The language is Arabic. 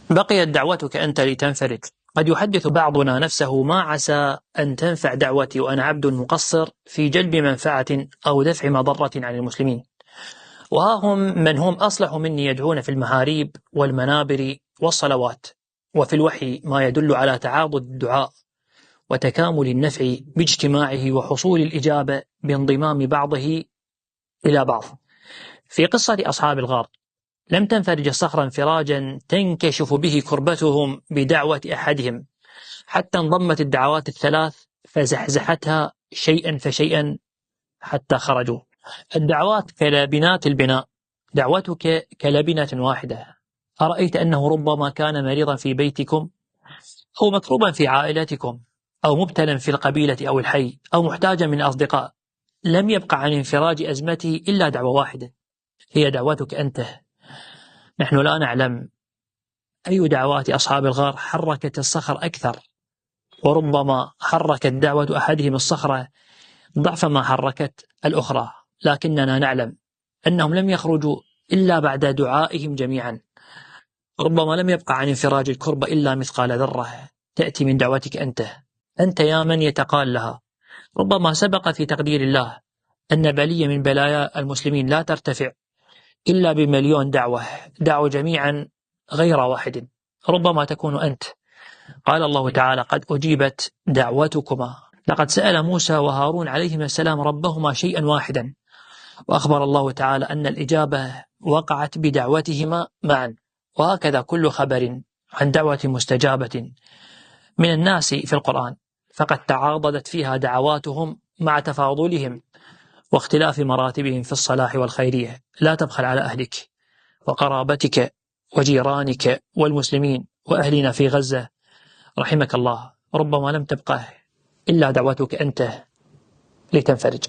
بقيت دعوتك أنت لتنفرج. قد يحدث بعضنا نفسه ما عسى أن تنفع دعوتي وأنا عبد مقصر في جلب منفعة أو دفع مضرة عن المسلمين، وها هم من هم أصلح مني يدعون في المهاريب والمنابر والصلوات، وفي الوحي ما يدل على تعاضد الدعاء وتكامل النفع باجتماعه وحصول الإجابة بانضمام بعضه إلى بعض. في قصة أصحاب الغار لم تنفرج الصخرة انفراجا تنكشف به كربتهم بدعوة أحدهم، حتى انضمت الدعوات الثلاث فزحزحتها شيئا فشيئا حتى خرجوا. الدعوات كلبنات البناء، دعوتك كلبنة واحدة. أرأيت أنه ربما كان مريضا في بيتكم، أو مكروبا في عائلتكم، أو مبتلا في القبيلة أو الحي، أو محتاجا من أصدقاء، لم يبقى عن انفراج أزمته إلا دعوة واحدة، هي دعوتك أنت. نحن لا نعلم أي دعوات أصحاب الغار حركت الصخر أكثر، وربما حركت دعوة أحدهم الصخرة ضعف ما حركت الأخرى، لكننا نعلم أنهم لم يخرجوا إلا بعد دعائهم جميعا. ربما لم يبقى عن انفراج الكربة إلا مثقال ذرة تأتي من دعوتك أنت يا من يتقال لها. ربما سبق في تقدير الله أن بلية من بلايا المسلمين لا ترتفع إلا بمليون دعوة جميعا غير واحد، ربما تكون أنت. قال الله تعالى: قد أجيبت دعوتكما. لقد سأل موسى وهارون عليهما السلام ربهما شيئا واحدا، وأخبر الله تعالى أن الإجابة وقعت بدعوتهما معا. وهكذا كل خبر عن دعوة مستجابة من الناس في القرآن فقد تعاضدت فيها دعواتهم مع تفاضلهم واختلاف مراتبهم في الصلاح والخيرية. لا تبخل على أهلك وقرابتك وجيرانك والمسلمين وأهلنا في غزة رحمك الله، ربما لم تبقى إلا دعوتك أنت لتنفرج.